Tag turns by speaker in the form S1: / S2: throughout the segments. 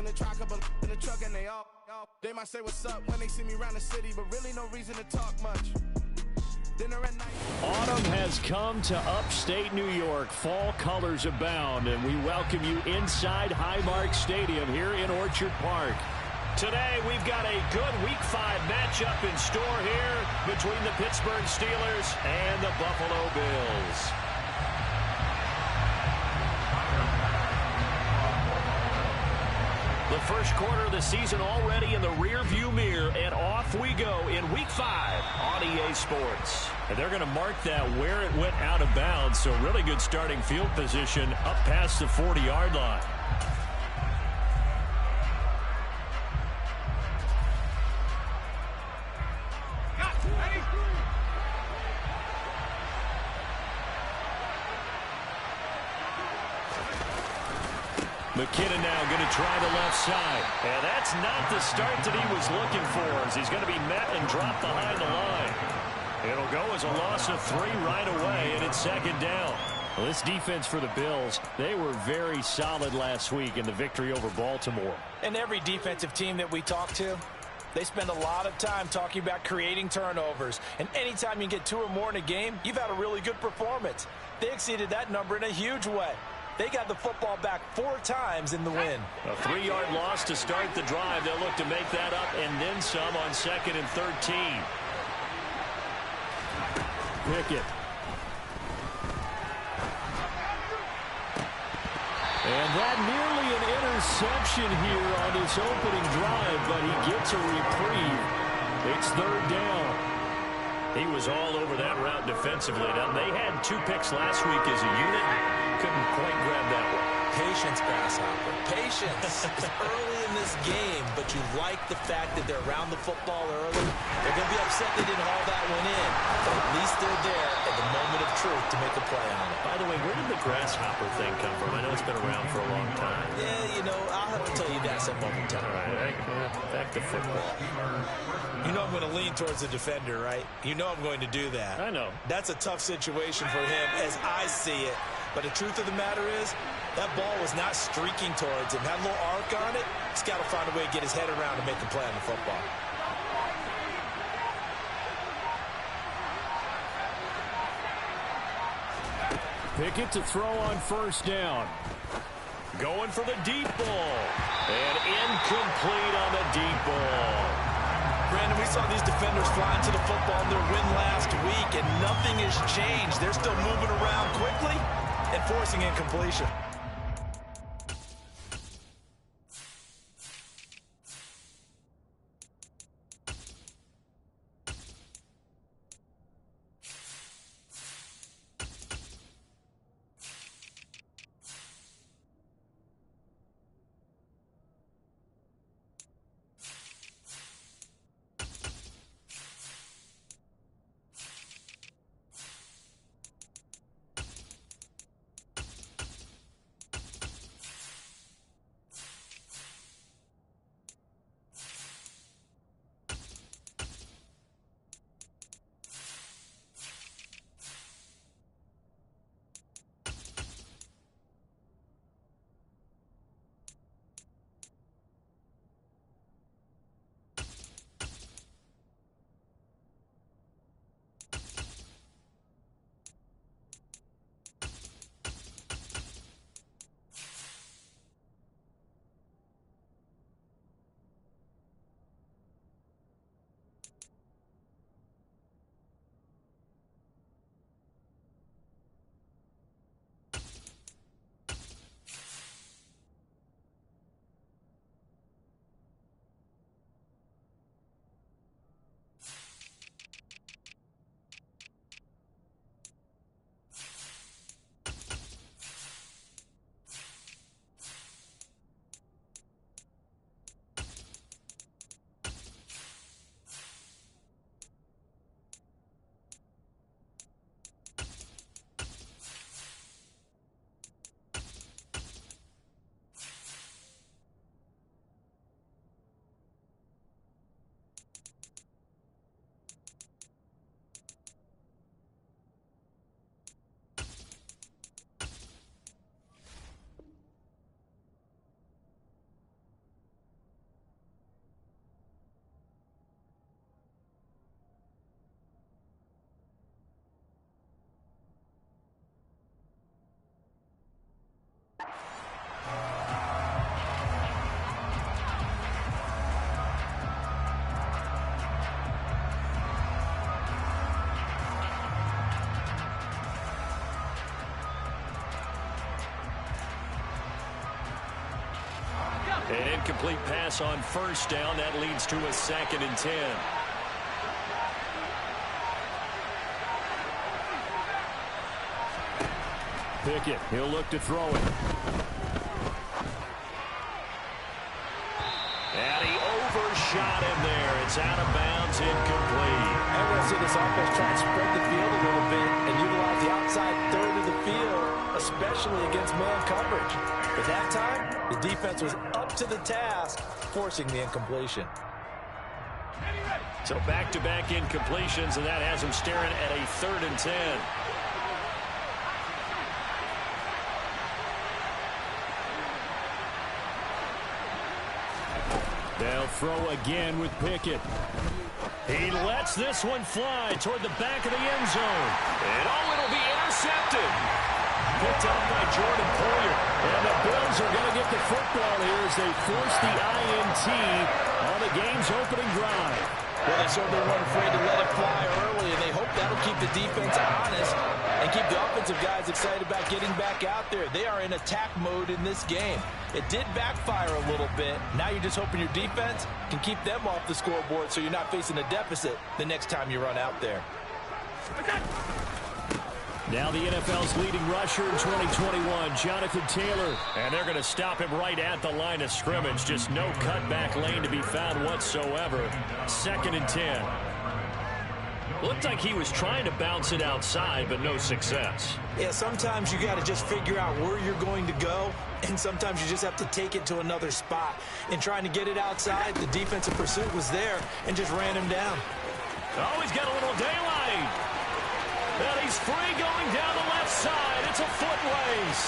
S1: in the truck, couple in the truck, and they might say what's up when they see me around the city, but really no reason to talk much. Dinner at night.
S2: Autumn has come to upstate New York. Fall colors abound, and we welcome you inside Highmark Stadium here in Orchard Park. Today, we've got a good Week 5 matchup in store here between the Pittsburgh Steelers and the Buffalo Bills. The first quarter of the season already in the rearview mirror, and off we go in Week 5 on EA Sports. And they're going to mark that where it went out of bounds, so really good starting field position up past the 40-yard line. McKinnon now going to try the left side. And that's not the start that he was looking for, as he's going to be met and dropped behind the line. It'll go as a loss of 3 right away, and it's second down. Well, this defense for the Bills, they were very solid last week in the victory over Baltimore.
S3: And every defensive team that we talk to, they spend a lot of time talking about creating turnovers. And anytime you get 2 or more in a game, you've had a really good performance. They exceeded that number in a huge way. They got the football back 4 times in the win.
S2: A 3-yard loss to start the drive. They'll look to make that up and then some on 2nd and 13. Pickett. And that nearly an interception here on this opening drive, but he gets a reprieve. It's 3rd down. He was all over that route defensively. Now, they had 2 picks last week as a unit. Couldn't quite grab that one.
S3: Patience, Grasshopper. Patience. It's early in this game, but you like the fact that they're around the football early. They're going to be upset they didn't haul that one in, but at least they're there at the moment of truth to make a play on it.
S2: By the way, where did the grasshopper thing come from? I know it's been around for a long time.
S3: Yeah, you know, I'll have to tell you that some moment in time.
S2: All right, back to football.
S3: You know I'm going to lean towards the defender, right? You know I'm going to do that.
S2: I know.
S3: That's a tough situation for him as I see it. But the truth of the matter is, that ball was not streaking towards him. Had a little arc on it. He's got to find a way to get his head around and make a play on the football.
S2: Pickett to throw on 1st down. Going for the deep ball. And incomplete on the deep ball.
S3: Brandon, we saw these defenders flying to the football in their win last week, and nothing has changed. They're still moving around quickly and forcing incompletion.
S2: An incomplete pass on first down. That leads to a 2nd and 10. Pickett, he'll look to throw it. And he overshot him there. It's out of bounds, incomplete.
S3: And we'll see this offense try and spread the field a little bit and utilize the outside third of the field, especially against man coverage. But that time, the defense was up to the task, forcing the incompletion.
S2: So back-to-back incompletions, and that has him staring at a 3rd and 10. They'll throw again with Pickett. He lets this one fly toward the back of the end zone. And it'll be intercepted. Picked up by Jordan Poyer. And the Bills are going to get the football here as they force the INT on the game's opening drive.
S3: Well, they certainly weren't afraid to let it fly early, and they hope that'll keep the defense honest and keep the offensive guys excited about getting back out there. They are in attack mode in this game. It did backfire a little bit. Now you're just hoping your defense can keep them off the scoreboard so you're not facing a deficit the next time you run out there.
S2: Now the NFL's leading rusher in 2021, Jonathan Taylor. And they're going to stop him right at the line of scrimmage. Just no cutback lane to be found whatsoever. 2nd and 10. Looked like he was trying to bounce it outside, but no success.
S3: Yeah, sometimes you got to just figure out where you're going to go, and sometimes you just have to take it to another spot. In trying to get it outside, the defensive pursuit was there and just ran him down.
S2: Oh, he's got a little daylight. And he's free going down the left side. It's a foot race.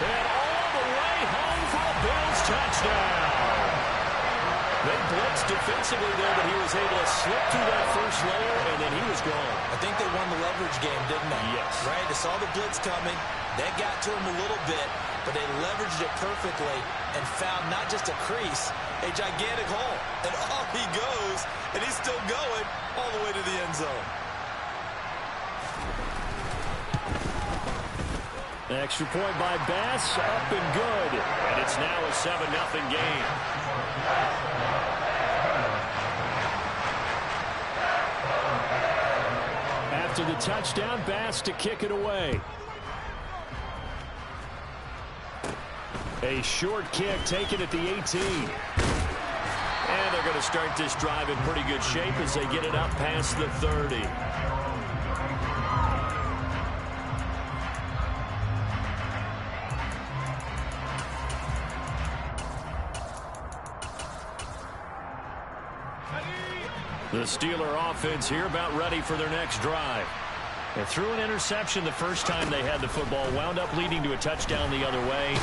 S2: And all the way home for a Bills touchdown. They blitzed defensively there, but he was able to slip through that first layer, and then he was gone.
S3: I think they won the leverage game, didn't they?
S2: Yes.
S3: Right? They saw the blitz coming. That got to him a little bit, but they leveraged it perfectly and found not just a crease, a gigantic hole. And off he goes, and he's still going all the way to the end zone.
S2: Extra point by Bass, up and good. And it's now a 7-0 game. After the touchdown, Bass to kick it away. A short kick taken at the 18. And they're going to start this drive in pretty good shape as they get it up past the 30. The Steeler offense here about ready for their next drive. They threw an interception the first time they had the football, wound up leading to a touchdown the other way.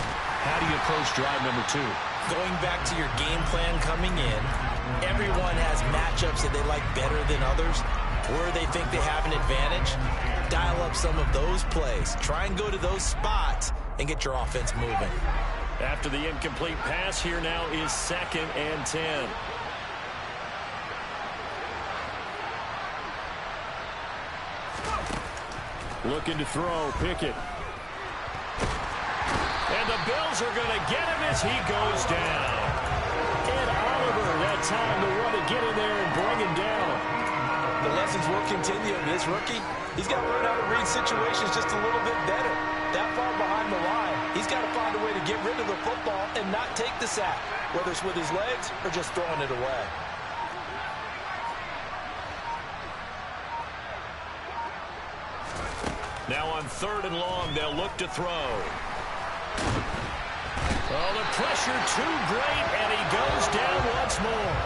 S2: How do you approach drive number 2?
S3: Going back to your game plan coming in, everyone has matchups that they like better than others, where they think they have an advantage. Dial up some of those plays. Try and go to those spots and get your offense moving.
S2: After the incomplete pass, here now is 2nd and 10. Looking to throw, Pickett. And the Bills are going to get him as he goes down. And Oliver, that time to want to get in there and bring him down.
S3: The lessons will continue. This rookie, he's got to learn how to read situations just a little bit better. That far behind the line, he's got to find a way to get rid of the football and not take the sack, whether it's with his legs or just throwing it away.
S2: Now on 3rd and long, they'll look to throw. Oh, the pressure too great, and he goes down once more.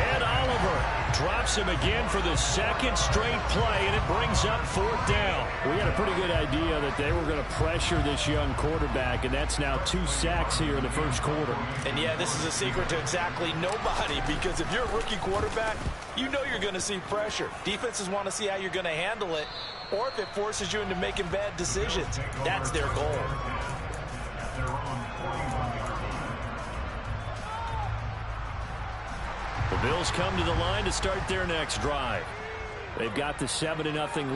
S2: And Oliver drops him again for the 2nd straight play, and it brings up 4th down. We had a pretty good idea that they were going to pressure this young quarterback, and that's now 2 sacks here in the first quarter.
S3: And yeah, this is a secret to exactly nobody, because if you're a rookie quarterback, you know you're going to see pressure. Defenses want to see how you're going to handle it, or if it forces you into making bad decisions. That's their goal.
S2: The Bills come to the line to start their next drive. They've got the 7-0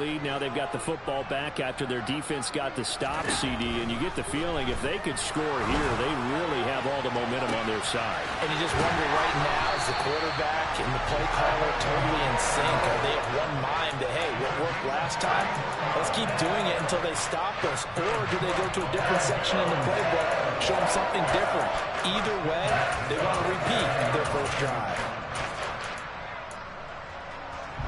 S2: lead. Now they've got the football back after their defense got the stop, CD. And you get the feeling if they could score here, they really have all the momentum on their side.
S3: And you just wonder right now, is the quarterback and the play caller totally in sync? Are they of one mind that, hey, what worked last time? Let's keep doing it until they stop us. Or do they go to a different section in the playbook, show them something different? Either way, they want to repeat their first drive.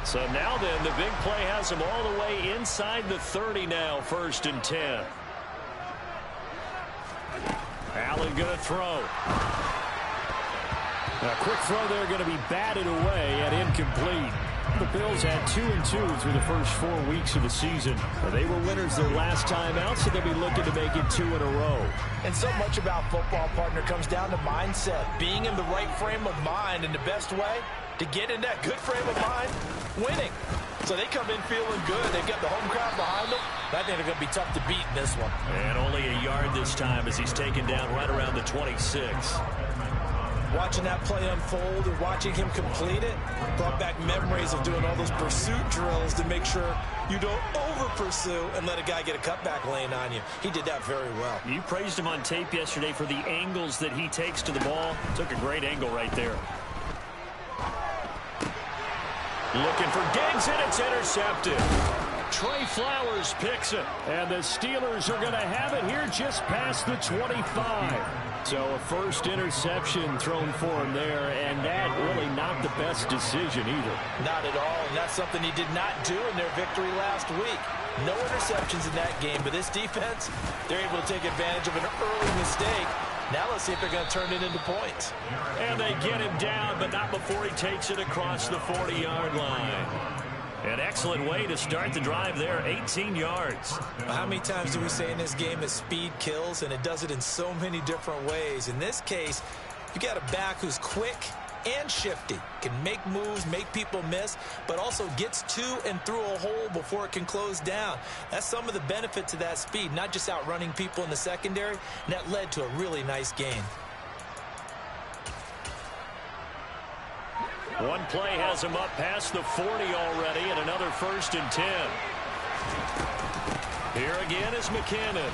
S2: So now then, the big play has them all the way inside the 30 now, 1st and 10. Allen going to throw. A quick throw there going to be batted away and incomplete. The Bills had 2-2 through the first 4 weeks of the season. They were winners their last time out, so they'll be looking to make it 2 in a row.
S3: And so much about football, partner, comes down to mindset. Being in the right frame of mind, and the best way to get in that good frame of mind, winning. So they come in feeling good. They've got the home crowd behind them. I think they're going to be tough to beat in this one.
S2: And only a yard this time as he's taken down right around the 26.
S3: Watching that play unfold and watching him complete it brought back memories of doing all those pursuit drills to make sure you don't over-pursue and let a guy get a cutback lane on you. He did that very well.
S2: You praised him on tape yesterday for the angles that he takes to the ball. Took a great angle right there. Looking for Diggs, and it's intercepted. Trey Flowers picks it. And the Steelers are going to have it here just past the 25. So a first interception thrown for him there, and that really not the best decision either.
S3: Not at all, and that's something he did not do in their victory last week. No interceptions in that game, but this defense, they're able to take advantage of an early mistake. Now let's see if they're going to turn it into points.
S2: And they get him down, but not before he takes it across the 40-yard line. An excellent way to start the drive there, 18 yards.
S3: How many times do we say in this game that speed kills, and it does it in so many different ways? In this case, you got a back who's quick and shifty, can make moves, make people miss, but also gets to and through a hole before it can close down. That's some of the benefits of that speed, not just outrunning people in the secondary, and that led to a really nice gain.
S2: One play has him up past the 40 already, and another 1st and 10. Here again is McKinnon.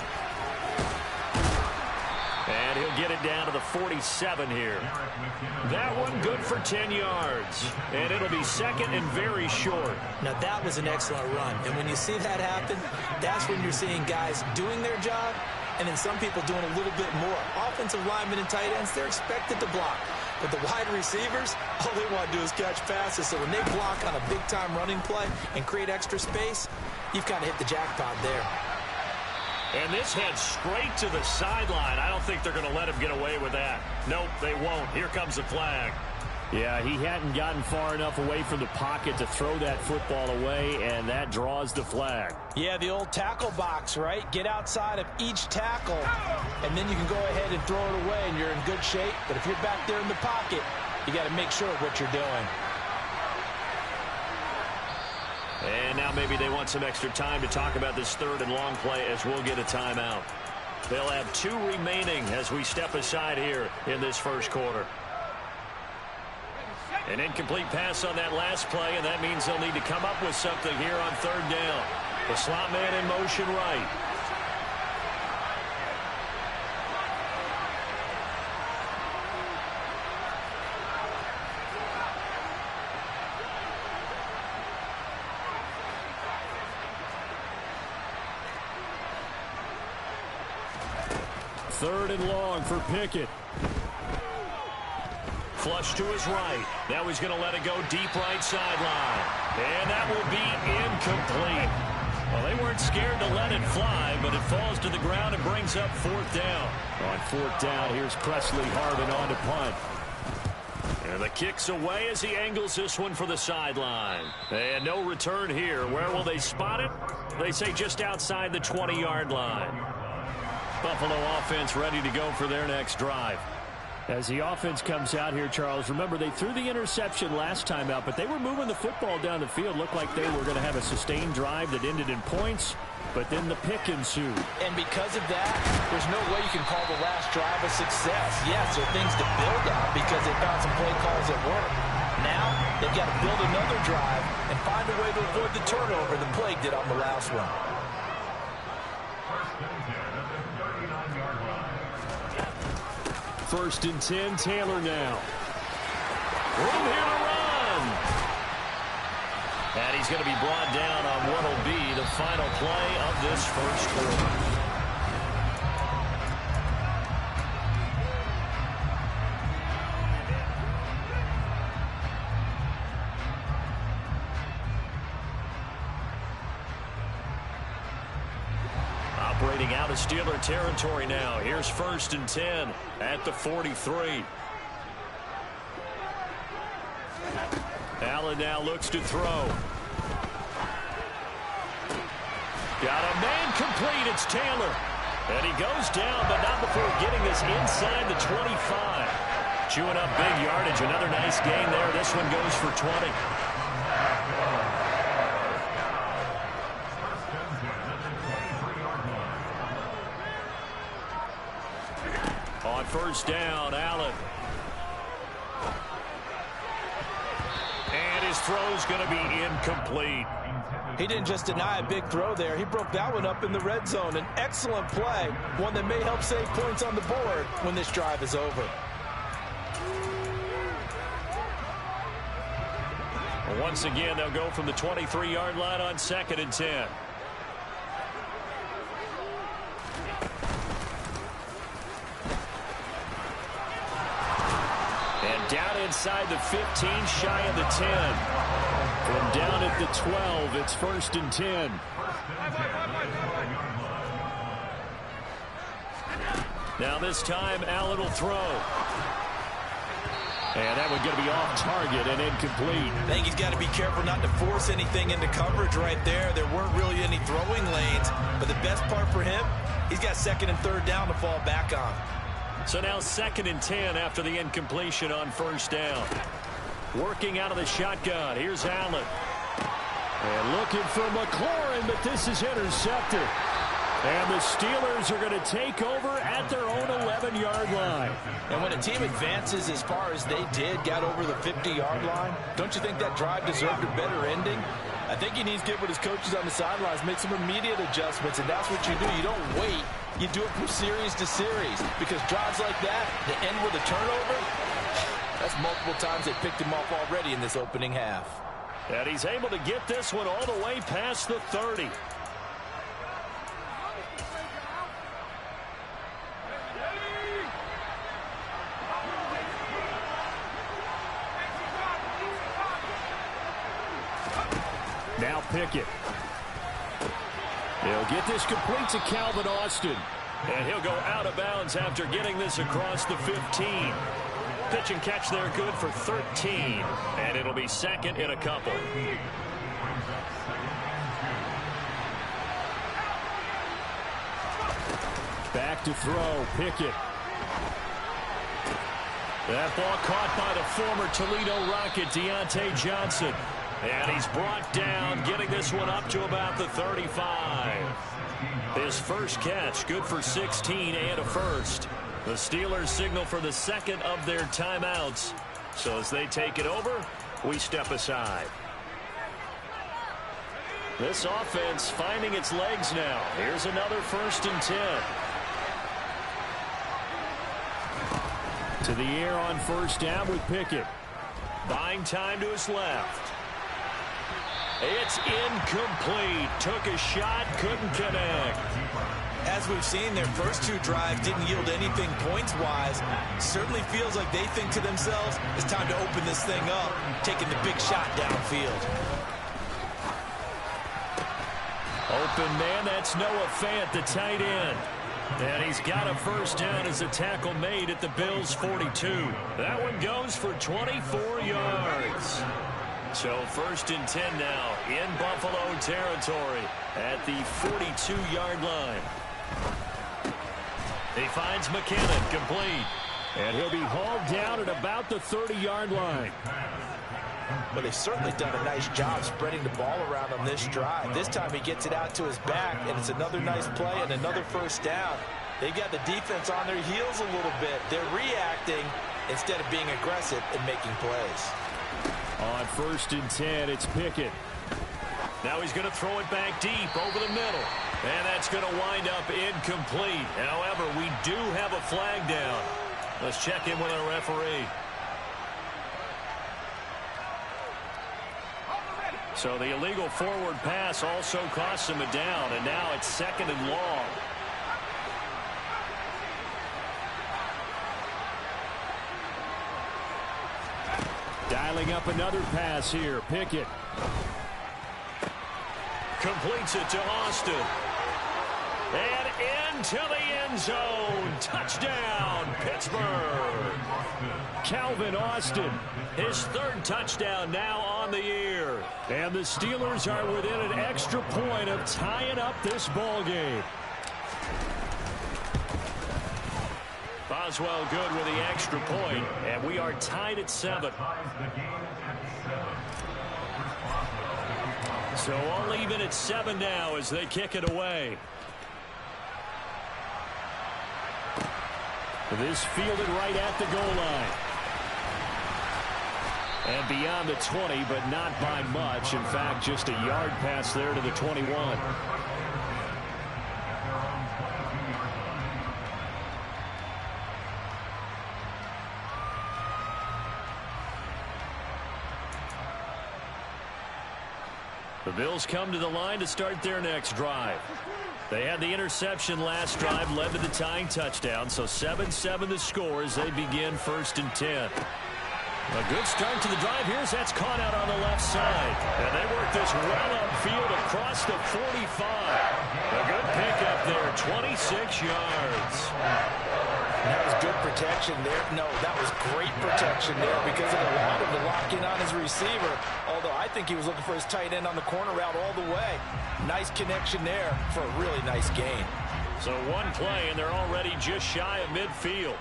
S2: And he'll get it down to the 47 here. That one good for 10 yards. And it'll be second and very short.
S3: Now that was an excellent run. And when you see that happen, that's when you're seeing guys doing their job and then some people doing a little bit more. Offensive linemen and tight ends, they're expected to block. But the wide receivers, all they want to do is catch passes. So when they block on a big-time running play and create extra space, you've kind of hit the jackpot there.
S2: And this heads straight to the sideline. I don't think they're going to let him get away with that. Nope, they won't. Here comes the flag. Yeah, he hadn't gotten far enough away from the pocket to throw that football away, and that draws the flag.
S3: Yeah, the old tackle box, right? Get outside of each tackle, and then you can go ahead and throw it away, and you're in good shape. But if you're back there in the pocket, you got to make sure of what you're doing.
S2: And now maybe they want some extra time to talk about this 3rd and long play as we'll get a timeout. They'll have 2 remaining as we step aside here in this first quarter. An incomplete pass on that last play, and that means they'll need to come up with something here on 3rd down. The slot man in motion right. Third and long for Pickett. Flush to his right. Now he's going to let it go deep right sideline. And that will be incomplete. Well, they weren't scared to let it fly, but it falls to the ground and brings up 4th down. On 4th down, here's Presley Harvin on to punt. And the kick's away as he angles this one for the sideline. And no return here. Where will they spot it? They say just outside the 20-yard line. Buffalo offense ready to go for their next drive. As the offense comes out here, Charles, remember they threw the interception last time out, but they were moving the football down the field. Looked like they were going to have a sustained drive that ended in points, but then the pick ensued.
S3: And because of that, there's no way you can call the last drive a success. Yes, there are things to build on because they found some play calls that work. Now, they've got to build another drive and find a way to avoid the turnover the Plague did on the last one.
S2: First and 10, Taylor now. Room here to run. And he's going to be brought down on what will be the final play of this first quarter. Operating out of Steeler territory now. Here's first and 10 at the 43. Allen now looks to throw. Got a man complete. It's Taylor. And he goes down, but not before getting this inside the 25. Chewing up big yardage. Another nice gain there. This one goes for 20. On first down, Allen. And his throw's going to be incomplete.
S3: He didn't just deny a big throw there. He broke that one up in the red zone. An excellent play, one that may help save points on the board when this drive is over.
S2: Once again, they'll go from the 23-yard line on second and 10. And down inside the 15, shy of the 10. From down at the 12, it's first and 10. Now this time, Allen will throw. And that one going to be off target and incomplete.
S3: I think he's got to be careful not to force anything into coverage right there. There weren't really any throwing lanes. But the best part for him, he's got second and third down to fall back on.
S2: So now second and 10 after the incompletion on first down. Working out of the shotgun. Here's Allen. And looking for McLaurin, but this is intercepted. And the Steelers are going to take over at their own 11-yard line.
S3: And when a team advances as far as they did, got over the 50-yard line, don't you think that drive deserved a better ending? I think he needs to get with his coaches on the sidelines, make some immediate adjustments, and that's what you do. You don't wait. You do it from series to series, because drives like that, that end with a turnover, that's multiple times they picked him off already in this opening half.
S2: And he's able to get this one all the way past the 30. Now Pickett. He'll get this complete to Calvin Austin. And he'll go out of bounds after getting this across the 15. Pitch and catch there good for 13. And it'll be second in a couple. Back to throw. Pickett. That ball caught by the former Toledo Rocket, Deontay Johnson. And he's brought down, getting this one up to about the 35. His first catch, good for 16 and a first. The Steelers signal for the second of their timeouts. So as they take it over, we step aside. This offense finding its legs now. Here's another first and 10. To the air on first down with Pickett. Buying time to his left. It's incomplete. Took a shot, couldn't connect.
S3: As we've seen, their first two drives didn't yield anything points-wise. Certainly feels like they think to themselves, it's time to open this thing up, taking the big shot downfield.
S2: Open man, that's Noah Fant, the tight end. And he's got a first down as a tackle made at the Bills' 42. That one goes for 24 yards. So first and 10 now in Buffalo territory at the 42-yard line. He finds McKinnon complete. And he'll be hauled down at about the 30-yard line.
S3: But they've certainly done a nice job spreading the ball around on this drive. This time he gets it out to his back, and it's another nice play and another first down. They got the defense on their heels a little bit. They're reacting instead of being aggressive and making plays.
S2: On 1st and 10, it's Pickett. Now he's going to throw it back deep over the middle. And that's going to wind up incomplete. However, we do have a flag down. Let's check in with our referee. So the illegal forward pass also costs him a down, and now it's 2nd and long. Dialing up another pass here. Pickett. Completes it to Austin. And into the end zone. Touchdown, Pittsburgh. Calvin Austin, his 3rd touchdown now on the year. And the Steelers are within an extra point of tying up this ball game. Boswell good with the extra point, and we are tied at 7. So all even at 7 now as they kick it away. This fielded right at the goal line. And beyond the 20, but not by much. In fact, just a yard pass there to the 21. The Bills come to the line to start their next drive. They had the interception last drive, led to the tying touchdown, so 7-7 the score as they begin 1st and 10. A good start to the drive. That's caught out on the left side. And they work this well upfield across the 45. A good pickup there, 26 yards.
S3: That was good protection there. No, that was great protection there because it allowed him to lock in on his receiver. Although I think he was looking for his tight end on the corner route all the way. Nice connection there for a really nice gain.
S2: So one play, and they're already just shy of midfield.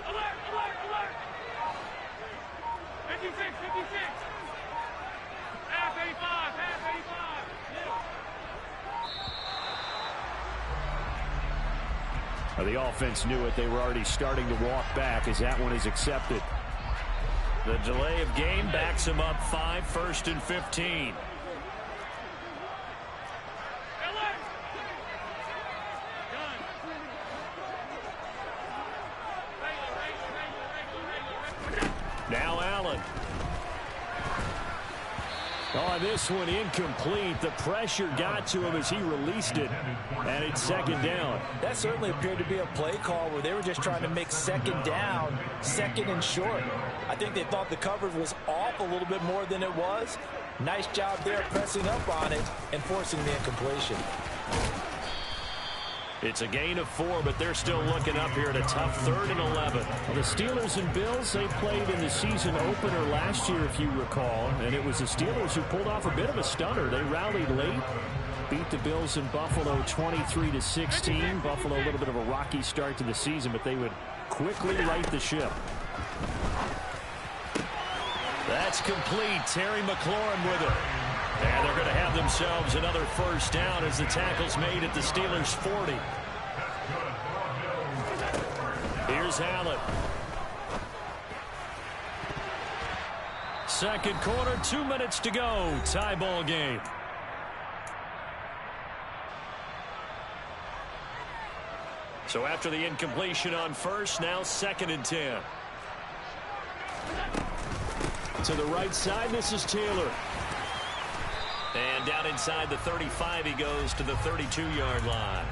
S4: Alert, alert, alert! 56, 56! Half 85, half 85!
S2: The offense knew it. They were already starting to walk back as that one is accepted. The delay of game backs him up 5, 1st and 15. Now Allen. On this one, incomplete. The pressure got to him as he released it, and it's 2nd down.
S3: That certainly appeared to be a play call where they were just trying to make 2nd down, 2nd and short. I think they thought the coverage was off a little bit more than it was. Nice job there pressing up on it and forcing the incompletion.
S2: It's a gain of 4, but they're still looking up here at a tough 3rd and 11. Well, the Steelers and Bills, they played in the season opener last year, if you recall, and it was the Steelers who pulled off a bit of a stunner. They rallied late, beat the Bills in Buffalo 23-16. Buffalo, a little bit of a rocky start to the season, but they would quickly right the ship. That's complete. Terry McLaurin with it. And they're going to have themselves another 1st down as the tackle's made at the Steelers' 40. Here's Allen. 2nd quarter, 2 minutes to go. Tie ball game. So after the incompletion on 1st, now 2nd and 10. To the right side, this is Taylor. And down inside the 35, he goes to the 32-yard line.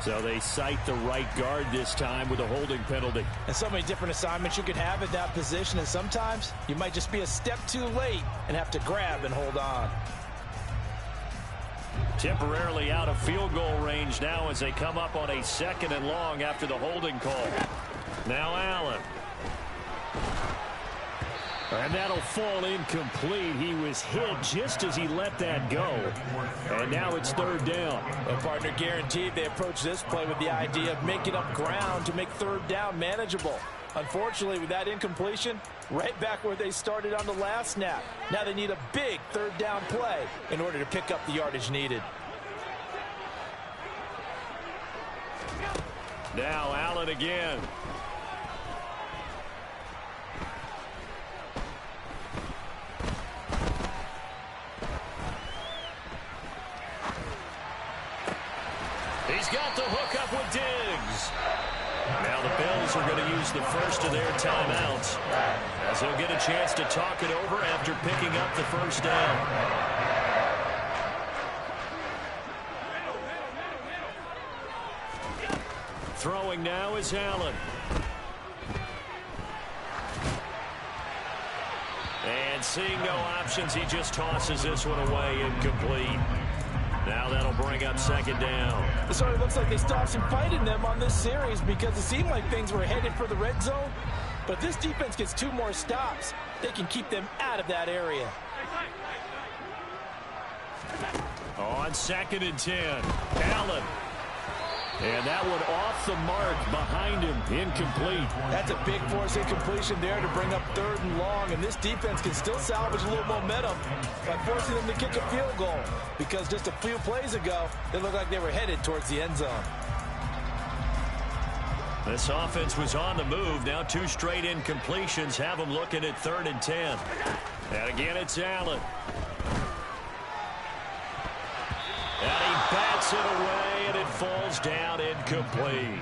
S2: So they cite the right guard this time with a holding penalty.
S3: And so many different assignments you can have at that position, and sometimes you might just be a step too late and have to grab and hold on.
S2: Temporarily out of field goal range now as they come up on a 2nd and long after the holding call. Now Allen. And that'll fall incomplete. He was hit just as he let that go. And now it's 3rd down.
S3: Well, partner, guaranteed they approach this play with the idea of making up ground to make 3rd down manageable. Unfortunately, with that incompletion, right back where they started on the last snap. Now they need a big 3rd down play in order to pick up the yardage needed.
S2: Now Allen again. to hook up with Diggs. Now the Bills are going to use the first of their timeouts as they'll get a chance to talk it over after picking up the first down. Throwing now is Allen. And seeing no options, he just tosses this one away, incomplete. Now that'll bring up second down.
S3: It sort of looks like they stopped some fight in them on this series because it seemed like things were headed for the red zone. But if this defense gets 2 more stops, they can keep them out of that area.
S2: On 2nd and 10, Allen. And that one off the mark behind him, incomplete.
S3: That's a big force incompletion there to bring up 3rd and long, and this defense can still salvage a little momentum by forcing them to kick a field goal, because just a few plays ago, they looked like they were headed towards the end zone.
S2: This offense was on the move. Now 2 straight incompletions have them looking at 3rd and 10. And again, it's Allen. And he bats it away, and it falls down incomplete.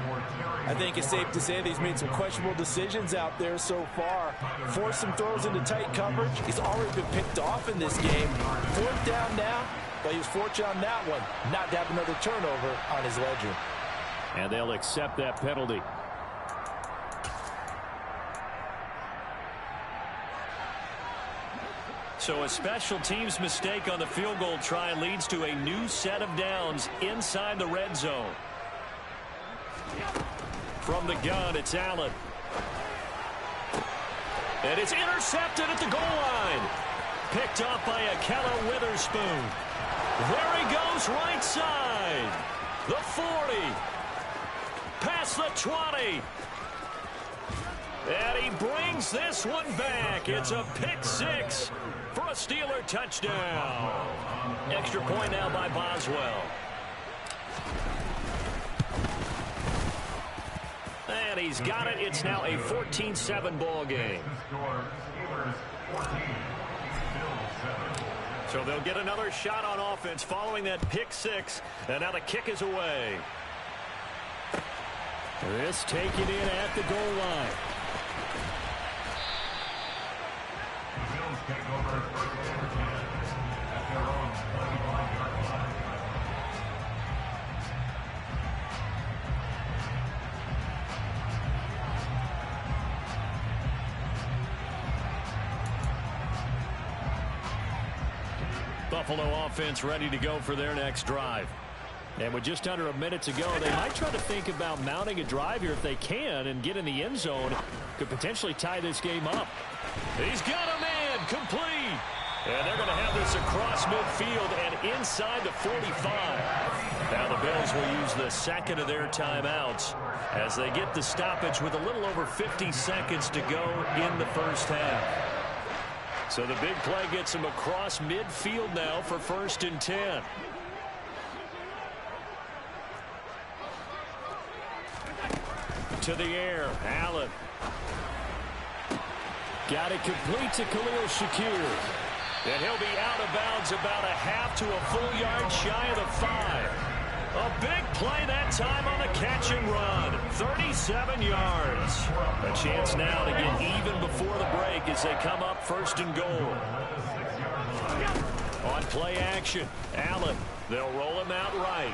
S3: I think it's safe to say that he's made some questionable decisions out there so far. Forced some throws into tight coverage. He's already been picked off in this game. 4th down now, but he was fortunate on that one not to have another turnover on his ledger.
S2: And they'll accept that penalty. So a special teams mistake on the field goal try leads to a new set of downs inside the red zone. From the gun, it's Allen. And it's intercepted at the goal line. Picked up by Akella Witherspoon. There he goes, right side. The 40. Past the 20. And he brings this one back. It's a pick 6 for a Steeler touchdown. Extra point now by Boswell. And he's got it. It's now a 14-7 ball game. So they'll get another shot on offense following that pick 6. And now the kick is away. This taken in at the goal line. Buffalo offense ready to go for their next drive. And with just under a minute to go, they might try to think about mounting a drive here if they can and get in the end zone. Could potentially tie this game up. He's got a man, complete. And they're going to have this across midfield and inside the 45. Now the Bills will use the second of their timeouts as they get the stoppage with a little over 50 seconds to go in the first half. So the big play gets them across midfield now for 1st and 10. To the air, Allen. Got it complete to Khalil Shakir. And he'll be out of bounds about a half to a full yard shy of the 5. A big play that time on the catch and run. 37 yards. A chance now to get even before the break as they come up 1st and goal. On play action, Allen. They'll roll him out right.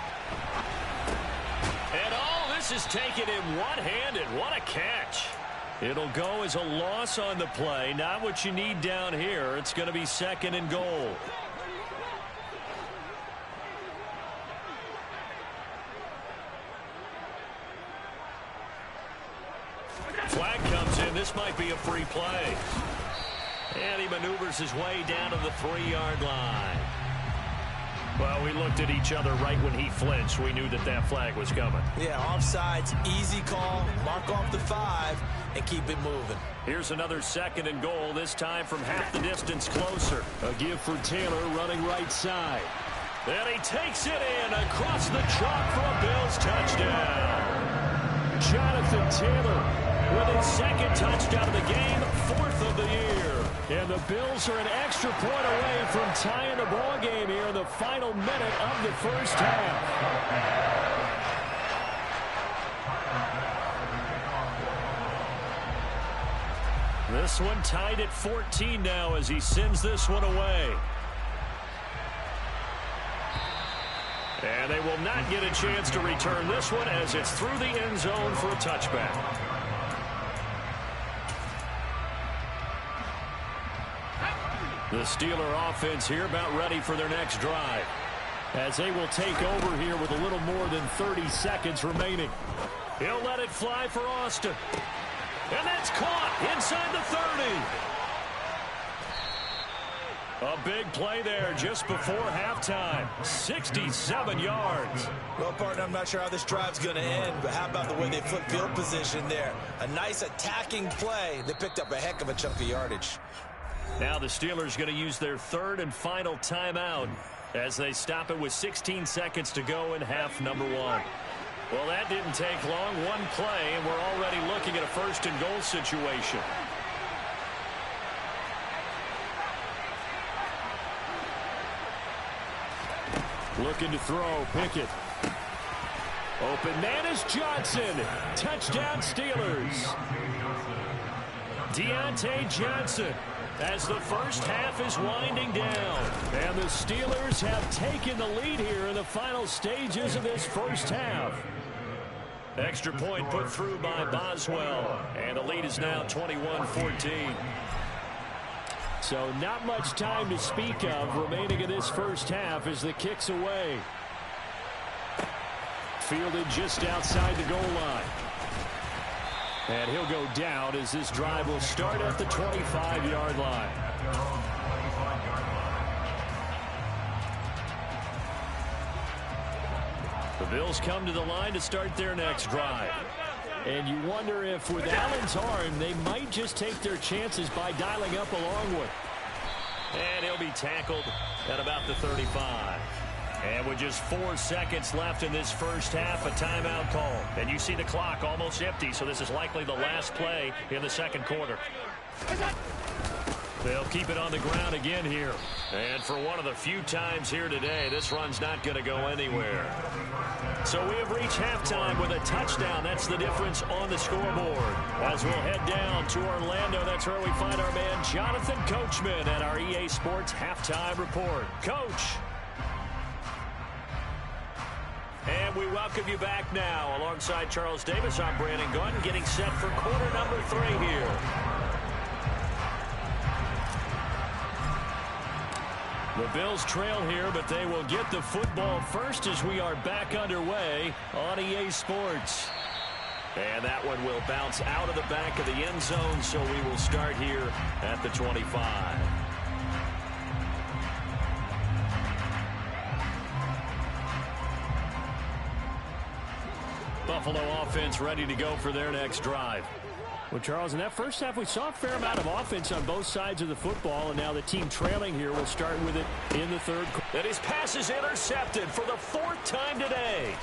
S2: And all this is taken in one-handed. What a catch. It'll go as a loss on the play. Not what you need down here. It's going to be 2nd and goal. Flag comes in. This might be a free play. And he maneuvers his way down to the 3-yard line. Well, we looked at each other right when he flinched. We knew that that flag was coming.
S3: Yeah, offsides, easy call. Mark off the 5 and keep it moving.
S2: Here's another 2nd and goal, this time from half the distance closer. A give for Taylor running right side. And he takes it in across the chalk for a Bills touchdown. Jonathan Taylor with his 2nd touchdown of the game, 4th of the year. And the Bills are an extra point away from tying the ball game here in the final minute of the first half. This one tied at 14 now as he sends this one away. And they will not get a chance to return this one as it's through the end zone for a touchback. The Steeler offense here about ready for their next drive, as they will take over here with a little more than 30 seconds remaining. He'll let it fly for Austin. And that's caught inside the 30. A big play there just before halftime. 67 yards.
S3: Well, partner, I'm not sure how this drive's going to end, but how about the way they flip field position there? A nice attacking play. They picked up a heck of a chunk of yardage.
S2: Now the Steelers going to use their third and final timeout as they stop it with 16 seconds to go in half number one. Well, that didn't take long. One play, and we're already looking at a first and goal situation. Looking to throw, Pickett. Open man is Johnson. Touchdown Steelers. Deontay Johnson as the first half is winding down. And the Steelers have taken the lead here in the final stages of this first half. Extra point put through by Boswell. And the lead is now 21-14. So not much time to speak of remaining in this first half as the kick's away. Fielded just outside the goal line. And he'll go down as this drive will start at the 25-yard line. The Bills come to the line to start their next drive. And you wonder if with Allen's arm, they might just take their chances by dialing up a long one. And he'll be tackled at about the 35. And with just 4 seconds left in this first half, a timeout call. And you see the clock almost empty, so this is likely the last play in the second quarter. They'll keep it on the ground again here. And for one of the few times here today, this run's not going to go anywhere. So we have reached halftime with a touchdown. That's the difference on the scoreboard. As we'll head down to Orlando, that's where we find our man Jonathan Coachman at our EA Sports Halftime Report. Coach. And we welcome you back now. Alongside Charles Davis, I'm Brandon Gunn, getting set for quarter number 3 here. The Bills trail here, but they will get the football first as we are back underway on EA Sports. And that one will bounce out of the back of the end zone, so we will start here at the 25. Buffalo offense ready to go for their next drive. Well, Charles, in that first half, we saw a fair amount of offense on both sides of the football, and now the team trailing here will start with it in the third quarter. And his pass is intercepted for the 4th time today.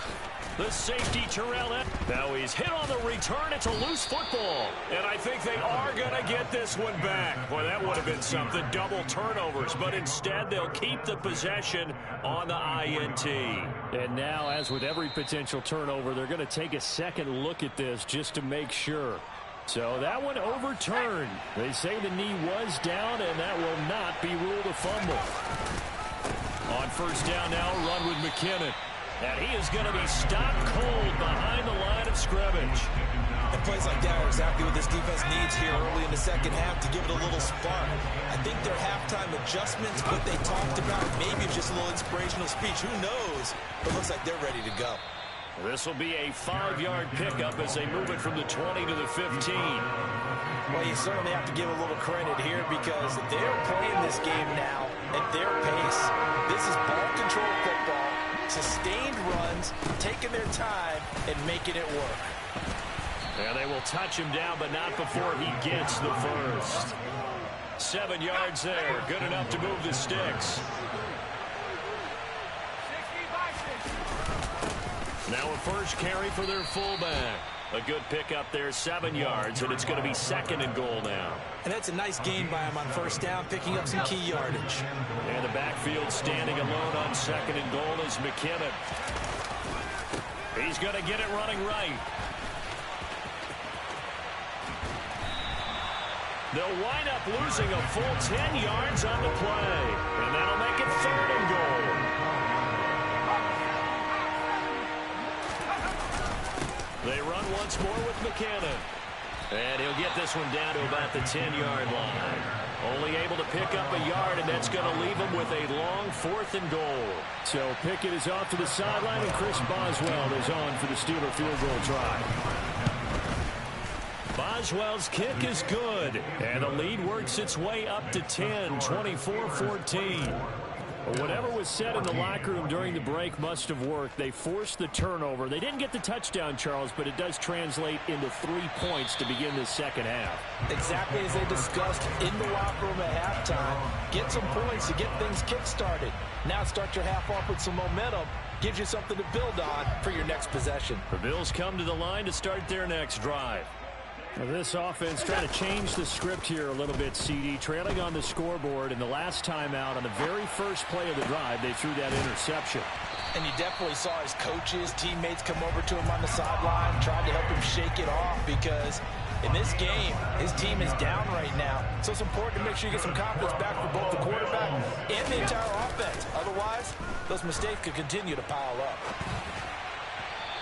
S2: The safety, Terrell. Now he's hit on the return. It's a loose football. And I think they are going to get this one back. Boy, that would have been something. Double turnovers. But instead, they'll keep the possession on the INT. And now, as with every potential turnover, they're going to take a second look at this just to make sure. So that one overturned. They say the knee was down, and that will not be ruled a fumble. On first down now, run with McKinnon. And he is going to be stopped cold behind the line of scrimmage.
S3: And plays like that are exactly what this defense needs here early in the second half to give it a little spark. I think their halftime adjustments, what they talked about, maybe it's just a little inspirational speech. Who knows? But it looks like they're ready to go.
S2: This will be a 5-yard pickup as they move it from the 20 to the 15.
S3: Well, you certainly have to give a little credit here because they're playing this game now at their pace. This is ball control football, sustained runs, taking their time, and making it work.
S2: And they will touch him down, but not before he gets the first. 7 yards there, good enough to move the sticks. Now a first carry for their fullback. A good pickup there, 7 yards, and it's going to be 2nd and goal now.
S3: And that's a nice gain by him on first down, picking up some key yardage.
S2: And the backfield standing alone on 2nd and goal is McKinnon. He's going to get it running right. They'll wind up losing a full 10 yards on the play. And that'll make it 3rd and goal. They run once more with McKinnon. And he'll get this one down to about the 10-yard line. Only able to pick up a yard, and that's going to leave him with a long 4th and goal.
S5: So Pickett is off to the sideline, and Chris Boswell is on for the Steeler field goal try.
S2: Boswell's kick is good, and the lead works its way up to 10, 24-14.
S5: Whatever was said in the locker room during the break must have worked. They forced the turnover. They didn't get the touchdown, Charles, but it does translate into 3 points to begin the second half.
S3: Exactly as they discussed in the locker room at halftime. Get some points to get things kick-started. Now start your half off with some momentum. Gives you something to build on for your next possession.
S2: The Bills come to the line to start their next drive.
S5: Well, this offense trying to change the script here a little bit, CD. Trailing on the scoreboard, and the last time out on the very first play of the drive, they threw that interception.
S3: And you definitely saw his coaches, teammates come over to him on the sideline, tried to help him shake it off because in this game, his team is down right now. So it's important to make sure you get some confidence back for both the quarterback and the entire offense. Otherwise, those mistakes could continue to pile up.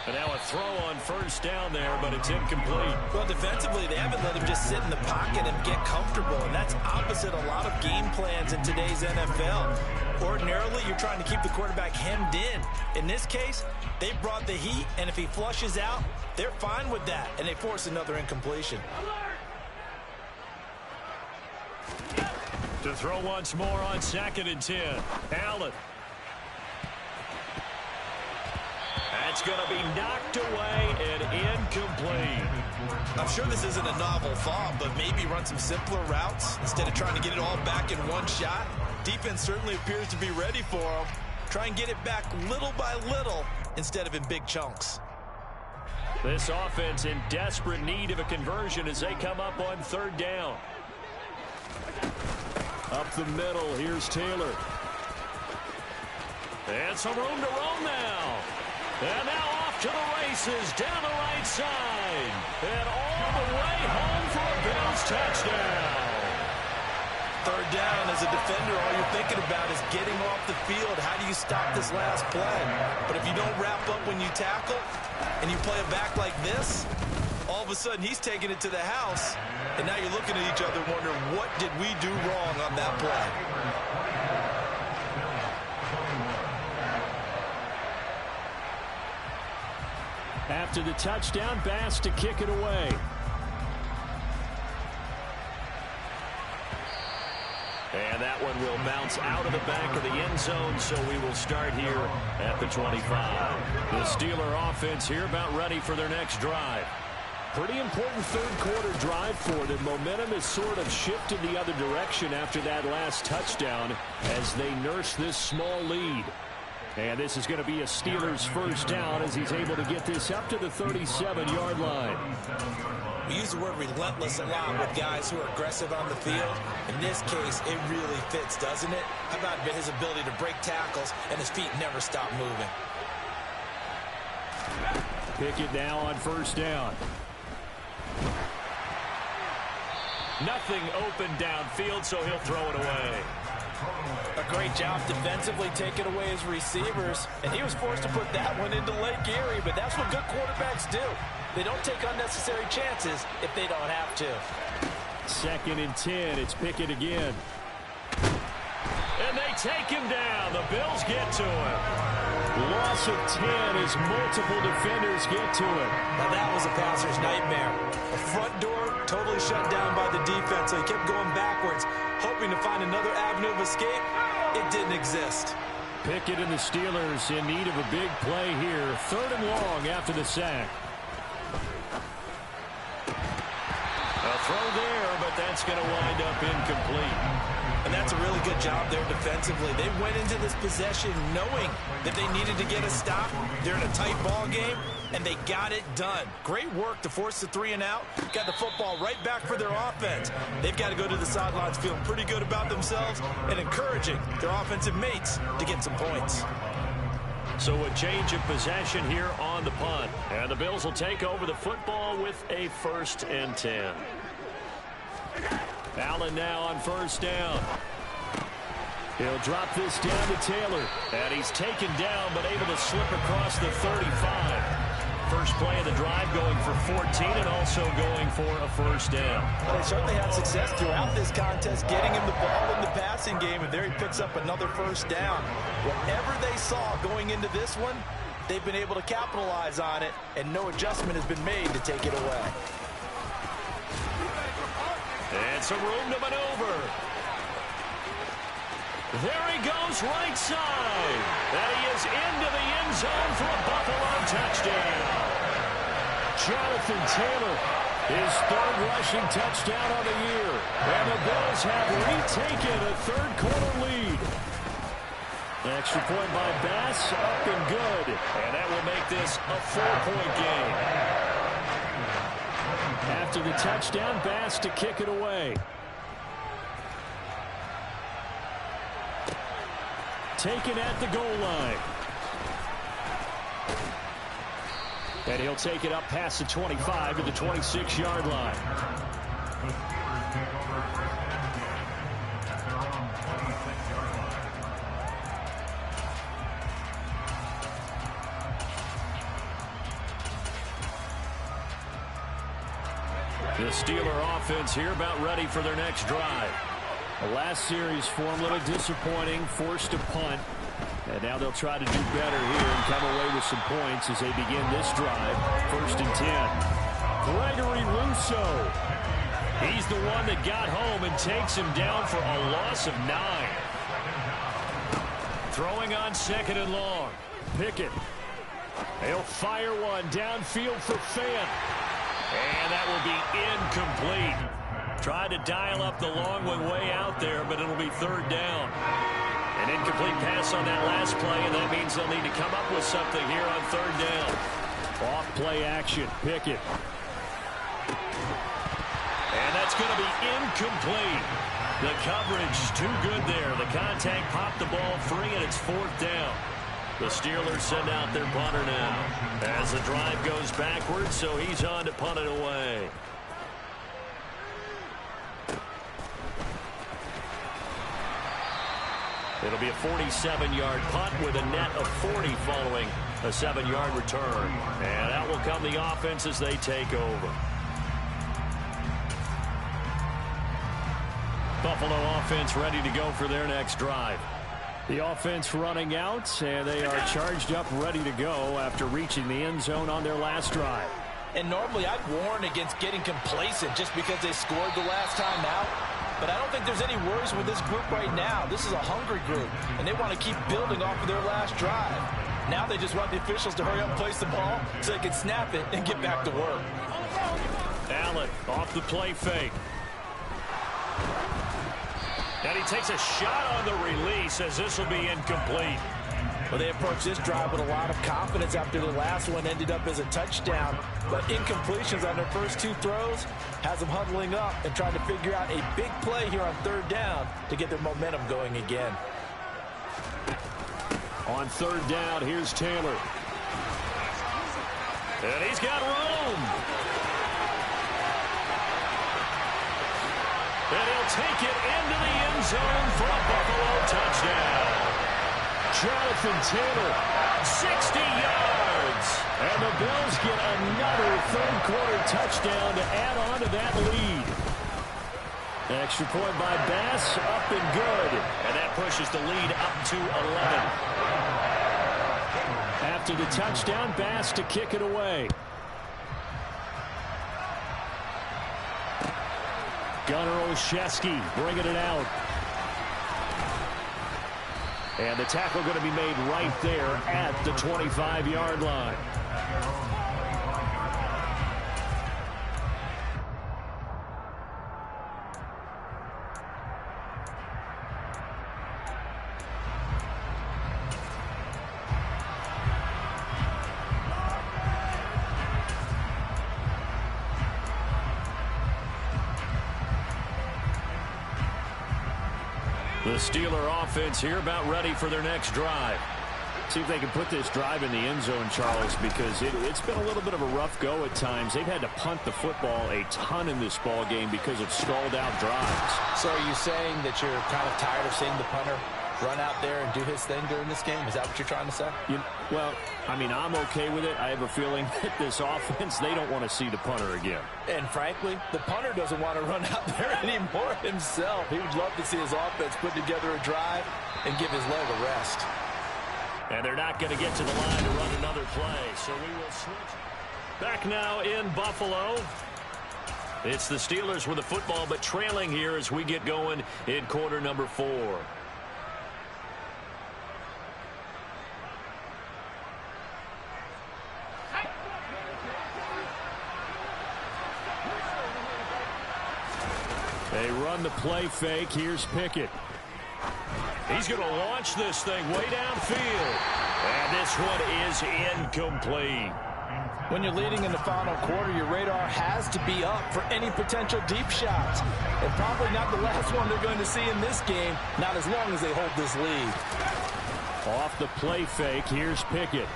S2: And now a throw on 1st down there, but it's incomplete.
S3: Well, defensively, they haven't let him just sit in the pocket and get comfortable, and that's opposite a lot of game plans in today's NFL. Ordinarily, you're trying to keep the quarterback hemmed in. In this case, they brought the heat, and if he flushes out, they're fine with that, and they force another incompletion.
S2: To throw once more on 2nd and 10. Allen. That's going to be knocked away and incomplete.
S3: I'm sure this isn't a novel thought, but maybe run some simpler routes instead of trying to get it all back in one shot. Defense certainly appears to be ready for him. Try and get it back little by little instead of in big chunks.
S2: This offense in desperate need of a conversion as they come up on 3rd down.
S5: Up the middle, here's Taylor.
S2: And some room to roam now. And now off to the races down the right side. And all the way home for a Bills touchdown.
S3: 3rd down, as a defender, all you're thinking about is getting off the field. How do you stop this last play? But if you don't wrap up when you tackle and you play it back like this, all of a sudden he's taking it to the house. And now you're looking at each other wondering, what did we do wrong on that play?
S5: After the touchdown, Bass to kick it away.
S2: And that one will bounce out of the back of the end zone, so we will start here at the 25. The Steeler offense here about ready for their next drive.
S5: Pretty important 3rd quarter drive for them. Momentum has sort of shifted the other direction after that last touchdown as they nurse this small lead. And this is going to be a Steelers 1st down as he's able to get this up to the 37-yard line.
S3: We use the word relentless a lot with guys who are aggressive on the field. In this case, it really fits, doesn't it? How about his ability to break tackles and his feet never stop moving?
S5: Pickett now on 1st down.
S2: Nothing open downfield, so he'll throw it away.
S3: A great job defensively taking away his receivers, and he was forced to put that one into Lake Erie, but that's what good quarterbacks do. They don't take unnecessary chances if they don't have to.
S5: 2nd and 10, it's Pickett again.
S2: And they take him down. The Bills get to him.
S5: Loss of 10 as multiple defenders get to him.
S3: Now that was a passer's nightmare. The front door totally shut down by the defense, so he kept going backwards, hoping to find another avenue of escape. It didn't exist.
S5: Pickett and the Steelers in need of a big play here. 3rd and long after the sack.
S2: A throw there, but that's going to wind up incomplete.
S3: And that's a really good job there defensively. They went into this possession knowing that they needed to get a stop. They're in a tight ball game, and they got it done. Great work to force the 3 and out. Got the football right back for their offense. They've got to go to the sidelines feeling pretty good about themselves and encouraging their offensive mates to get some points.
S2: So a change of possession here on the punt. And the Bills will take over the football with a 1st and 10.
S5: Allen now on first down. He'll drop this down to Taylor. And he's taken down, but able to slip across the 35. First play of the drive going for 14 and also going for a first down.
S3: Well, they certainly had success throughout this contest, getting him the ball in the passing game, and there he picks up another first down. Whatever they saw going into this one, they've been able to capitalize on it, and no adjustment has been made to take it away.
S2: And some room to maneuver. There he goes right side. And he is into the end zone for a Buffalo touchdown.
S5: Jonathan Taylor, his third rushing touchdown on the year. And the Bills have retaken a third-quarter lead. Extra point by Bass, up and good.
S2: And that will make this a 4-point game.
S5: After the touchdown, Bass to kick it away. Taken at the goal line. And he'll take it up past the 25 to the 26-yard line. The Steeler offense here about ready for their next drive. The last series for them, a little disappointing, forced a punt. And now they'll try to do better here and come away with some points as they begin this drive. 1st and 10. Gregory Rousseau. He's the one that got home and takes him down for a loss of 9. Throwing on 2nd and long. Pickett. He'll fire one downfield for Fant.
S2: And that will be incomplete. Tried to dial up the long one way out there, but it'll be 3rd down. An incomplete pass on that last play, and that means they'll need to come up with something here on 3rd down.
S5: Off play action, Pickett.
S2: And that's going to be incomplete. The coverage too good there. The contact popped the ball free, and it's 4th down. The Steelers send out their punter now as the drive goes backwards, so he's on to punt it away. It'll be a 47-yard punt with a net of 40 following a 7-yard return. And that will come the offense as they take over.
S5: Buffalo offense ready to go for their next drive. The offense running out, and they are charged up, ready to go after reaching the end zone on their last drive.
S3: And normally I'd warn against getting complacent just because they scored the last time out. But I don't think there's any worries with this group right now. This is a hungry group, and they want to keep building off of their last drive. Now they just want the officials to hurry up and place the ball so they can snap it and get back to work.
S2: Allen off the play fake. And he takes a shot on the release as this will be incomplete.
S3: Well, they approached this drive with a lot of confidence after the last one ended up as a touchdown. But incompletions on their first 2 throws has them huddling up and trying to figure out a big play here on 3rd down to get their momentum going again.
S5: On 3rd down, here's Taylor.
S2: And he's got room. And he'll take it into the end zone for a Buffalo touchdown.
S5: Jonathan Taylor,
S2: 60 yards.
S5: And the Bills get another 3rd-quarter touchdown to add on to that lead. Extra point by Bass, up and good.
S2: And that pushes the lead up to 11.
S5: After the touchdown, Bass to kick it away. Gunnar Olszewski bringing it out. And the tackle going to be made right there at the 25-yard line.
S2: The Steeler offense here about ready for their next drive.
S5: See if they can put this drive in the end zone, Charles, because it's been a little bit of a rough go at times. They've had to punt the football a ton in this ball game because of stalled out drives.
S3: So are you saying that you're kind of tired of seeing the punter run out there and do his thing during this game? Is that what you're trying to say?
S5: Well, I mean, I'm okay with it. I have a feeling that this offense, they don't want to see the punter again.
S3: And frankly, the punter doesn't want to run out there anymore himself. He would love to see his offense put together a drive and give his leg a rest.
S2: And they're not going to get to the line to run another play, so we will switch. Back now in Buffalo. It's the Steelers with the football, but trailing here as we get going in quarter number 4.
S5: They run the play fake. Here's Pickett.
S2: He's going to launch this thing way downfield. And this one is incomplete.
S3: When you're leading in the final quarter, your radar has to be up for any potential deep shots. And probably not the last one they're going to see in this game, not as long as they hold this lead.
S5: Off the play fake, here's Pickett.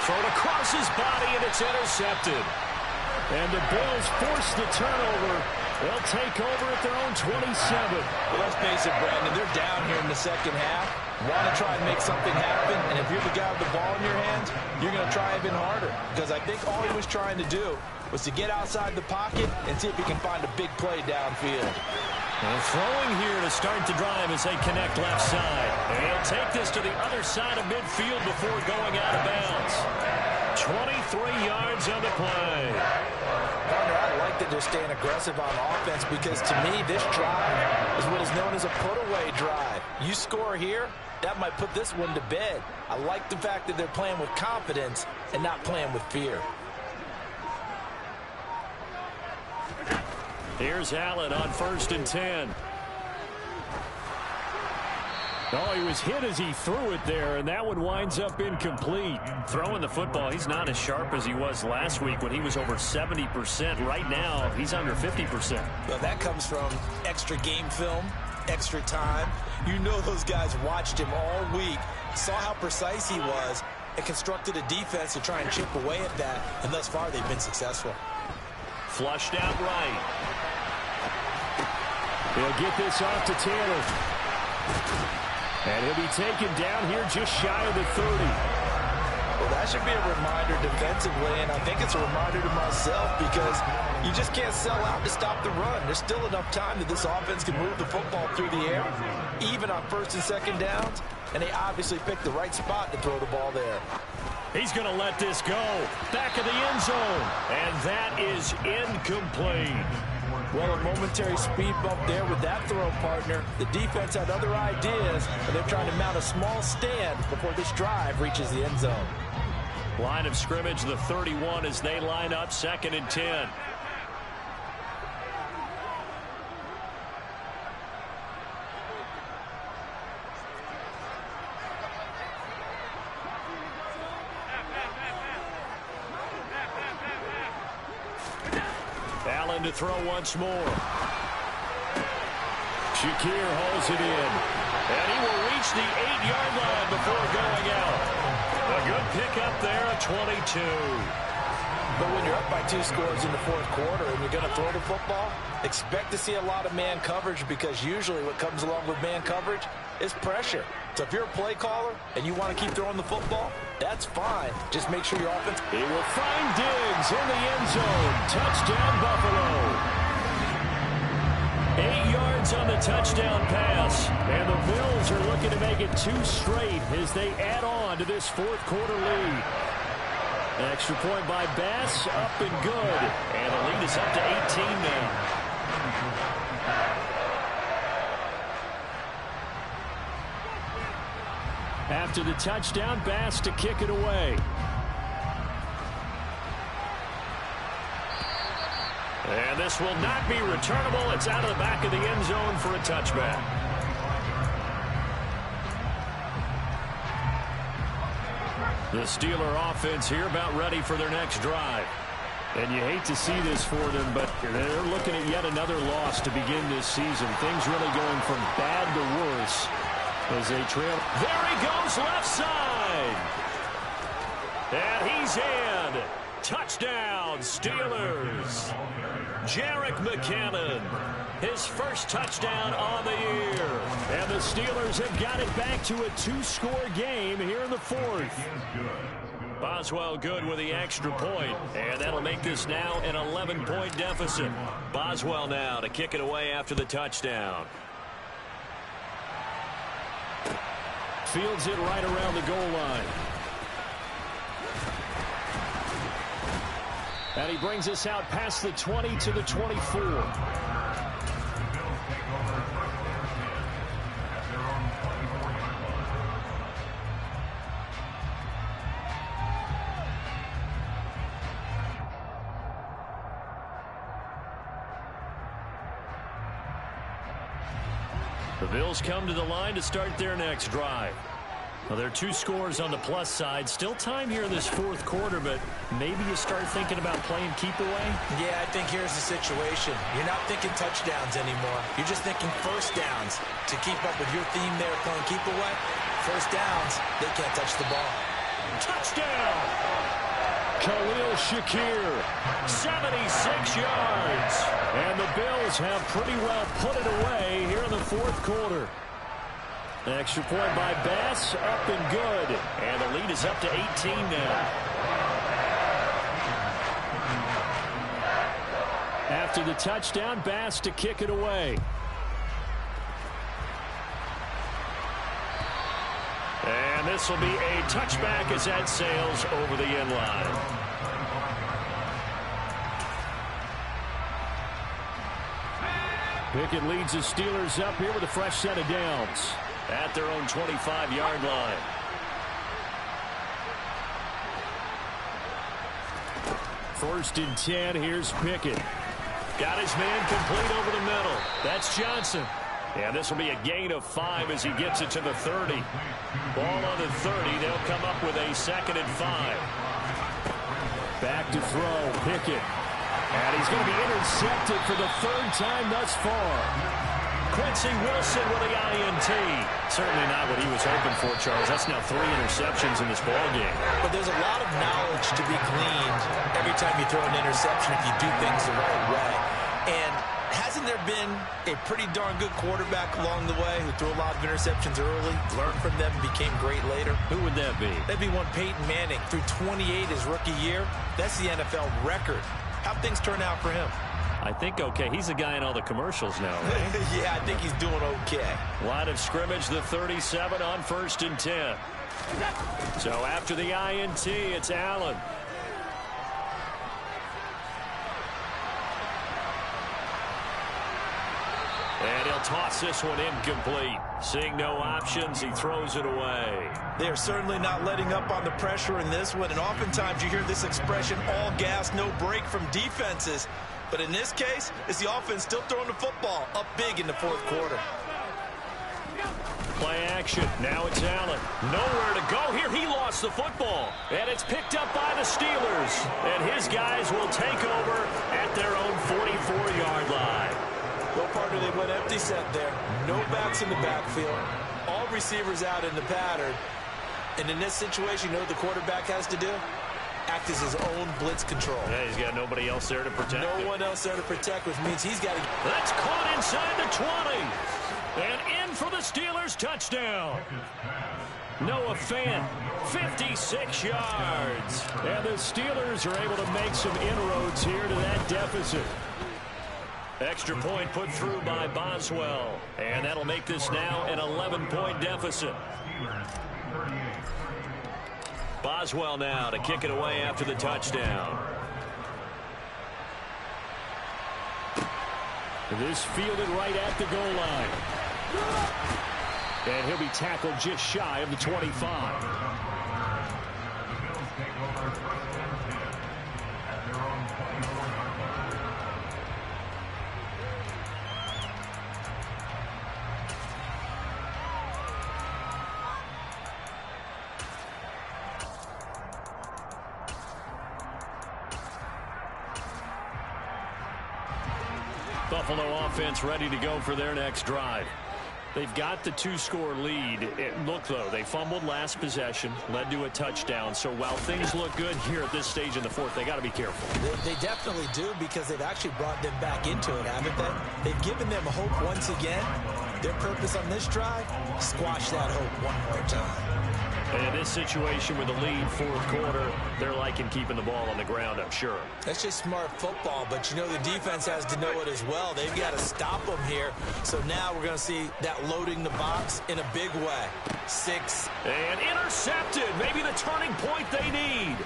S2: Thrown across his body, and it's intercepted.
S5: And the Bills force the turnover. They'll take over at their own 27.
S3: Well, let's face it, Brandon, they're down here in the second half. Want to try and make something happen, and if you're the guy with the ball in your hands, you're going to try even harder. Because I think all he was trying to do was to get outside the pocket and see if he can find a big play downfield.
S2: And throwing here to start the drive as they connect left side. And he'll take this to the other side of midfield before going out of bounds. 23 yards on the play.
S3: Partner, I like that they're staying aggressive on offense because to me, this drive is what is known as a put-away drive. You score here, that might put this one to bed. I like the fact that they're playing with confidence and not playing with fear.
S2: Here's Allen on 1st and 10.
S5: Oh, he was hit as he threw it there, and that one winds up incomplete.
S2: Throwing the football, he's not as sharp as he was last week when he was over 70%. Right now, he's under 50%.
S3: Well, that comes from extra game film, extra time. You know those guys watched him all week, saw how precise he was, and constructed a defense to try and chip away at that, and thus far they've been successful.
S2: Flushed out right.
S5: They'll get this off to Taylor. And he'll be taken down here just shy of the 30.
S3: Well, that should be a reminder defensively, and I think it's a reminder to myself because you just can't sell out to stop the run. There's still enough time that this offense can move the football through the air, even on 1st and 2nd downs, and they obviously picked the right spot to throw the ball there.
S2: He's going to let this go. Back of the end zone, and that is incomplete.
S3: Well, a momentary speed bump there with that throw, partner. The defense had other ideas, and they're trying to mount a small stand before this drive reaches the end zone.
S2: Line of scrimmage, the 31 as they line up 2nd and 10. Allen to throw once more.
S5: Shakir holds it in.
S2: And he will reach the 8-yard line before going out. A good pickup there, a 22.
S3: But when you're up by 2 scores in the 4th quarter and you're going to throw the football, expect to see a lot of man coverage because usually what comes along with man coverage is pressure. So if you're a play caller and you want to keep throwing the football, that's fine. Just make sure your offense...
S5: He will find Diggs in the end zone. Touchdown, Buffalo.
S2: 8 yards on the touchdown pass.
S5: And the Bills are looking to make it 2 straight as they add on to this 4th quarter lead. An extra point by Bass, up and good.
S2: And the lead is up to 18 now.
S5: After the touchdown, Bass to kick it away.
S2: And this will not be returnable. It's out of the back of the end zone for a touchback. The Steeler offense here about ready for their next drive.
S5: And you hate to see this for them, but they're looking at yet another loss to begin this season. Things really going from bad to worse as they trail. There he goes, left side. And he's in. Touchdown, Steelers. Jerick McKinnon, his first touchdown on the year. And the Steelers have got it back to a 2-score game here in the fourth. Boswell good with the extra point, and that'll make this now an 11-point deficit. Boswell now to kick it away after the touchdown. Fields it right around the goal line. And he brings us out past the 20 to the 24. The Bills come to the line to start their next drive. Well, there are 2 scores on the plus side. Still time here in this fourth quarter, but maybe you start thinking about playing keep away?
S3: Yeah, I think here's the situation. You're not thinking touchdowns anymore. You're just thinking first downs. To keep up with your theme there playing keep away, first downs, they can't touch the ball.
S5: Touchdown! Khalil Shakir, 76 yards. And the Bills have pretty well put it away here in the fourth quarter. Extra point by Bass, up and good. And the lead is up to 18 now. After the touchdown, Bass to kick it away. And this will be a touchback as that sails over the end line. Pickett leads the Steelers up here with a fresh set of downs at their own 25-yard line. First and 10, here's Pickett. Got his man complete over the middle. That's Johnson. And this will be a gain of 5 as he gets it to the 30. Ball on the 30. They'll come up with a 2nd and 5. Back to throw, Pickett. And he's going to be intercepted for the 3rd time thus far. Quincy Wilson with the INT. Certainly not what he was hoping for, Charles. That's now 3 interceptions in this ballgame.
S3: But there's a lot of knowledge to be gleaned every time you throw an interception if you do things the right way. And hasn't there been a pretty darn good quarterback along the way who threw a lot of interceptions early, learned from them, and became great later?
S5: Who would that be?
S3: That'd be one Peyton Manning. Threw 28 his rookie year. That's the NFL record. How'd things turn out for him?
S5: I think okay. He's the guy in all the commercials now, right?
S3: Yeah, I think he's doing okay.
S5: Line of scrimmage, the 37 on 1st and 10. So after the INT, it's Allen. And he'll toss this one incomplete. Seeing no options, he throws it away.
S3: They're certainly not letting up on the pressure in this one, and oftentimes you hear this expression, all gas, no break from defenses. But in this case, it's the offense still throwing the football up big in the fourth quarter.
S5: Play action. Now it's Allen. Nowhere to go here. He lost the football. And it's picked up by the Steelers. And his guys will take over at their own 44-yard line.
S3: No partner, they went empty set there. No backs in the backfield. All receivers out in the pattern. And in this situation, you know what the quarterback has to do? Act as his own blitz control.
S5: Yeah, he's got nobody else there to protect him.
S3: No one else there to protect, which means he's got to...
S5: That's caught inside the 20. And in for the Steelers touchdown. Noah Fant, 56 yards. And the Steelers are able to make some inroads here to that deficit. Extra point put through by Boswell. And that'll make this now an 11-point deficit. Boswell now to kick it away after the touchdown. This fielded right at the goal line. And he'll be tackled just shy of the 25.
S2: Buffalo offense ready to go for their next drive. They've got the 2-score lead. Look, though, they fumbled last possession, led to a touchdown. So while things look good here at this stage in the fourth, they got to be careful.
S3: They definitely do, because they've actually brought them back into it, haven't they? They've given them hope once again. Their purpose on this drive, squash that hope one more time.
S2: And in this situation with the lead, fourth quarter, they're liking keeping the ball on the ground, I'm sure.
S3: That's just smart football, but you know the defense has to know it as well. They've got to stop them here. So now we're going to see that loading the box in a big way. 6.
S2: And intercepted. Maybe the turning point they need.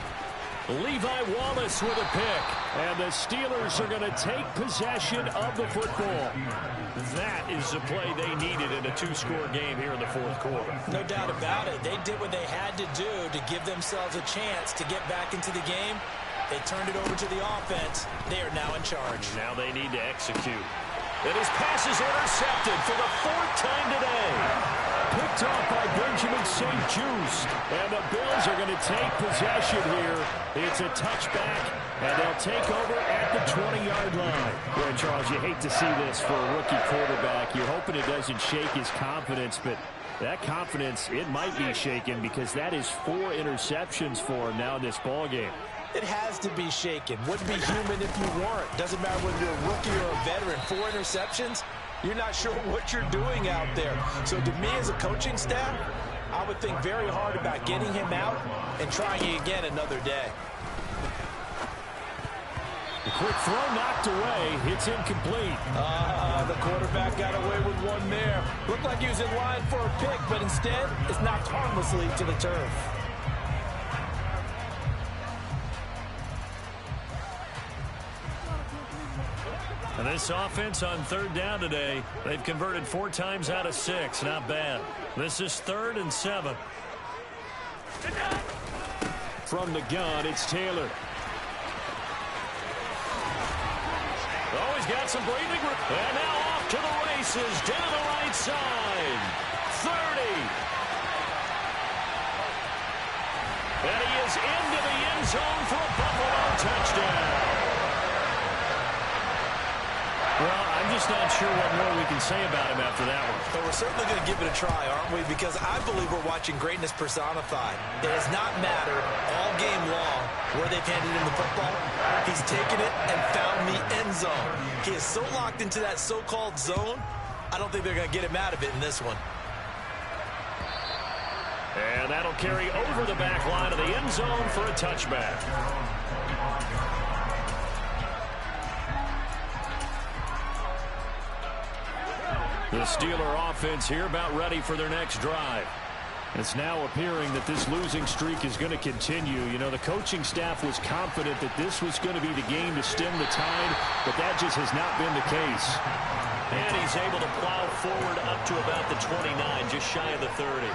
S2: Levi Wallace with a pick. And the Steelers are going to take possession of the football. That is the play they needed in a 2-score game here in the fourth quarter.
S3: No doubt about it. They did what they had to do to give themselves a chance to get back into the game. They turned it over to the offense. They are now in charge.
S2: Now they need to execute. And his pass is intercepted for the 4th time today. Picked off by Benjamin St-Juste. And the Bills are going to take possession here. It's a touchback, and they'll take over at the 20-yard line.
S5: Well, Charles, you hate to see this for a rookie quarterback. You're hoping it doesn't shake his confidence, but that confidence, it might be shaken, because that is 4 interceptions for him now in this ballgame.
S3: It has to be shaken. Wouldn't be human if you weren't. Doesn't matter whether you're a rookie or a veteran. 4 interceptions, you're not sure what you're doing out there. So to me as a coaching staff, I would think very hard about getting him out and trying it again another day.
S5: The quick throw knocked away. It's incomplete.
S3: The quarterback got away with one there. Looked like he was in line for a pick, but instead it's knocked harmlessly to the turf.
S2: And this offense on 3rd down today, they've converted 4 times out of 6. Not bad. This is 3rd and 7.
S5: From the gun, it's Taylor.
S2: Oh, he's got some breathing room. And now off to the races down the right side. 30. And he is into the end zone for a Buffalo touchdown. Well, I'm just not sure what more we can say about him after that one.
S3: But we're certainly going to give it a try, aren't we? Because I believe we're watching greatness personified. It has not mattered all game long where they've handed him the football. He's taken it and found the end zone. He is so locked into that so-called zone, I don't think they're going to get him out of it in this one.
S2: And that'll carry over the back line of the end zone for a touchback. The Steeler offense here about ready for their next drive. It's now appearing that this losing streak is going to continue. You know, the coaching staff was confident that this was going to be the game to stem the tide, but that just has not been the case. And he's able to plow forward up to about the 29, just shy of the 30.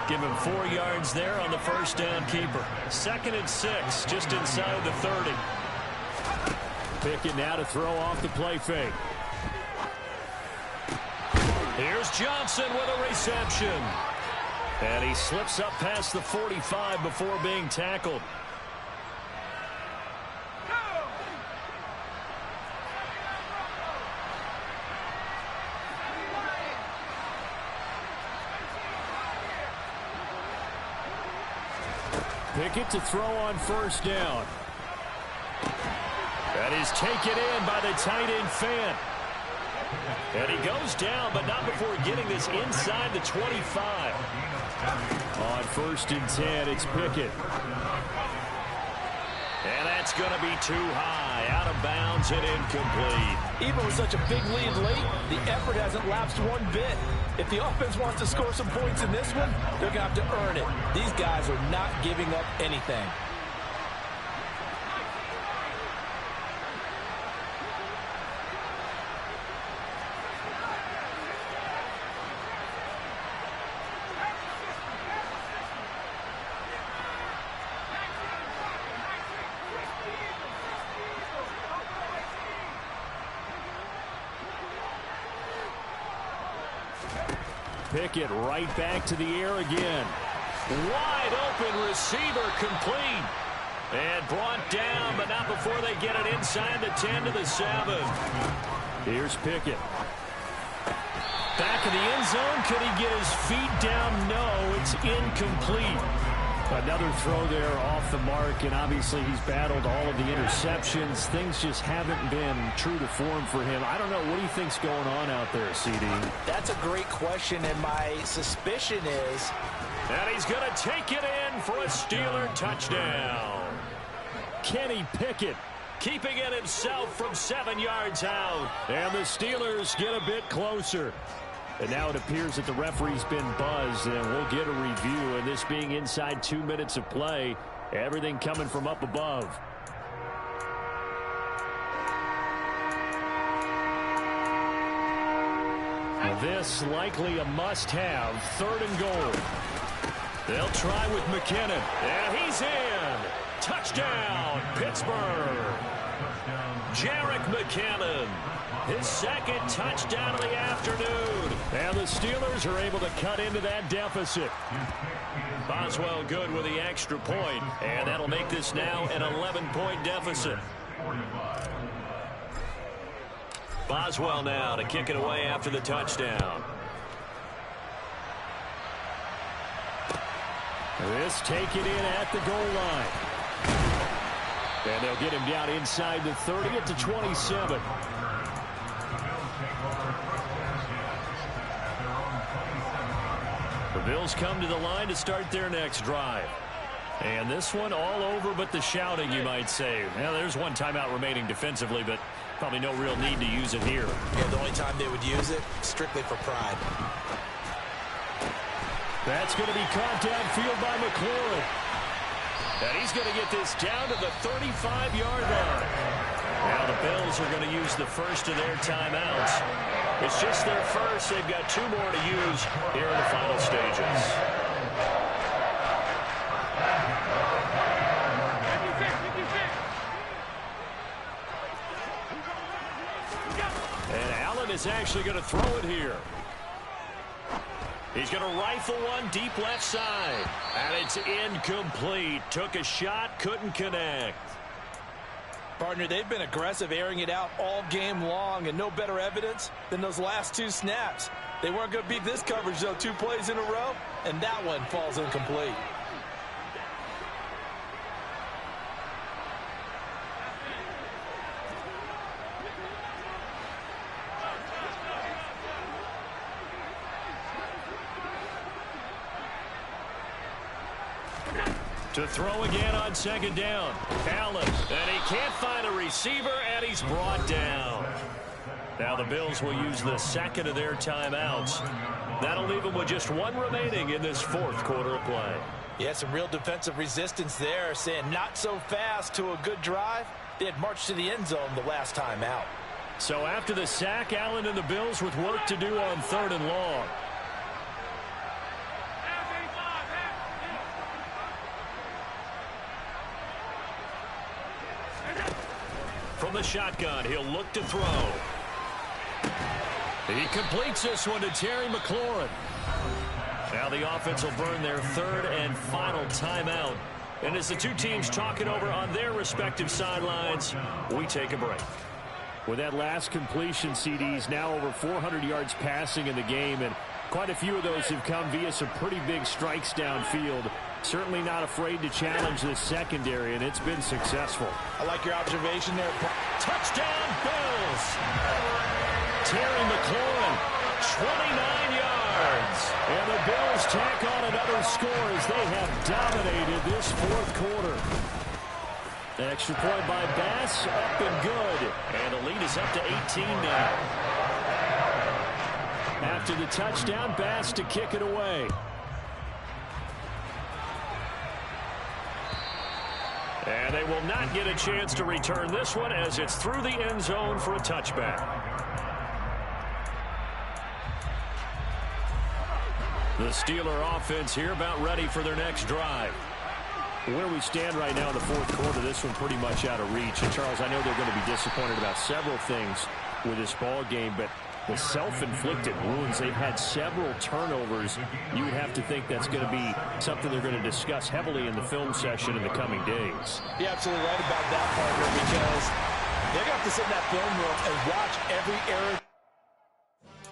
S2: Give him 4 yards there on the first down keeper. 2nd and 6, just inside the 30.
S5: Pickett now to throw off the play fake.
S2: Here's Johnson with a reception. And he slips up past the 45 before being tackled.
S5: Pickett to throw on first down.
S2: That is taken in by the tight end Fant. And he goes down, but not before getting this inside the 25.
S5: On 1st and 10, it's Pickett.
S2: And that's going to be too high, out of bounds and incomplete.
S3: Even with such a big lead late, the effort hasn't lapsed one bit. If the offense wants to score some points in this one, they're going to have to earn it. These guys are not giving up anything.
S5: Pickett right back to the air again.
S2: Wide open receiver complete. And brought down, but not before they get it inside the 10 to the 7.
S5: Here's Pickett. Back in the end zone. Could he get his feet down? No, it's incomplete. Another throw there off the mark, and obviously he's battled all of the interceptions. Things just haven't been true to form for him. I don't know. What do you think's going on out there, CD?
S3: That's a great question, and my suspicion is...
S2: And he's going to take it in for a Steeler touchdown.
S5: Kenny Pickett
S2: keeping it himself from 7 yards out.
S5: And the Steelers get a bit closer. And now it appears that the referee's been buzzed, and we'll get a review. And this being inside 2 minutes of play, everything coming from up above. This likely a must-have, 3rd and goal. They'll try with McKinnon.
S2: And he's in. Touchdown, Pittsburgh. Jerick McKinnon. His 2nd touchdown of the afternoon.
S5: And the Steelers are able to cut into that deficit.
S2: Boswell good with the extra point. And that'll make this now an 11-point deficit. Boswell now to kick it away after the touchdown.
S5: This taken in at the goal line. And they'll get him down inside the 30 at the 27. The Bills come to the line to start their next drive. And this one all over but the shouting, you might say. Now, there's one timeout remaining defensively, but probably no real need to use it here.
S3: Yeah, the only time they would use it, strictly for pride.
S5: That's going to be caught downfield by McLaurin.
S2: And he's going to get this down to the 35-yard line. Now the Bills are going to use the first of their timeouts. It's just their first. They've got 2 more to use here in the final stages. And Allen is actually going to throw it here. He's going to rifle one deep left side. And it's incomplete. Took a shot, couldn't connect.
S3: Partner, they've been aggressive, airing it out all game long, and no better evidence than those last 2 snaps. They weren't going to beat this coverage, though, 2 plays in a row, and that one falls incomplete.
S2: To throw again on 2nd down. Allen, and he can't find a receiver, and he's brought down. Now the Bills will use the 2nd of their timeouts. That'll leave them with just 1 remaining in this 4th quarter of play.
S3: Yeah, some real defensive resistance there, saying not so fast to a good drive. They had marched to the end zone the last time out.
S5: So after the sack, Allen and the Bills with work to do on 3rd and long.
S2: From the shotgun, he'll look to throw.
S5: He completes this one to Terry McLaurin.
S2: Now the offense will burn their 3rd and final timeout. And as the 2 teams talk it over on their respective sidelines, we take a break.
S5: With that last completion, CD's now over 400 yards passing in the game, and quite a few of those have come via some pretty big strikes downfield. Certainly not afraid to challenge this secondary, and it's been successful.
S3: I like your observation there.
S2: Touchdown, Bills!
S5: Terry McLaurin, 29 yards. And the Bills tack on another score as they have dominated this 4th quarter. The extra point by Bass, up and good.
S2: And the lead is up to 18 now.
S5: After the touchdown, Bass to kick it away.
S2: And they will not get a chance to return this one as it's through the end zone for a touchback. The Steeler offense here about ready for their next drive.
S5: Where we stand right now in the 4th quarter, this one pretty much out of reach. And Charles, I know they're going to be disappointed about several things with this ball game, but the self-inflicted wounds, they've had several turnovers. You would have to think that's going to be something they're going to discuss heavily in the film session in the coming days.
S3: You're absolutely right about that, partner, because They're going to have to sit in that film room and watch every error.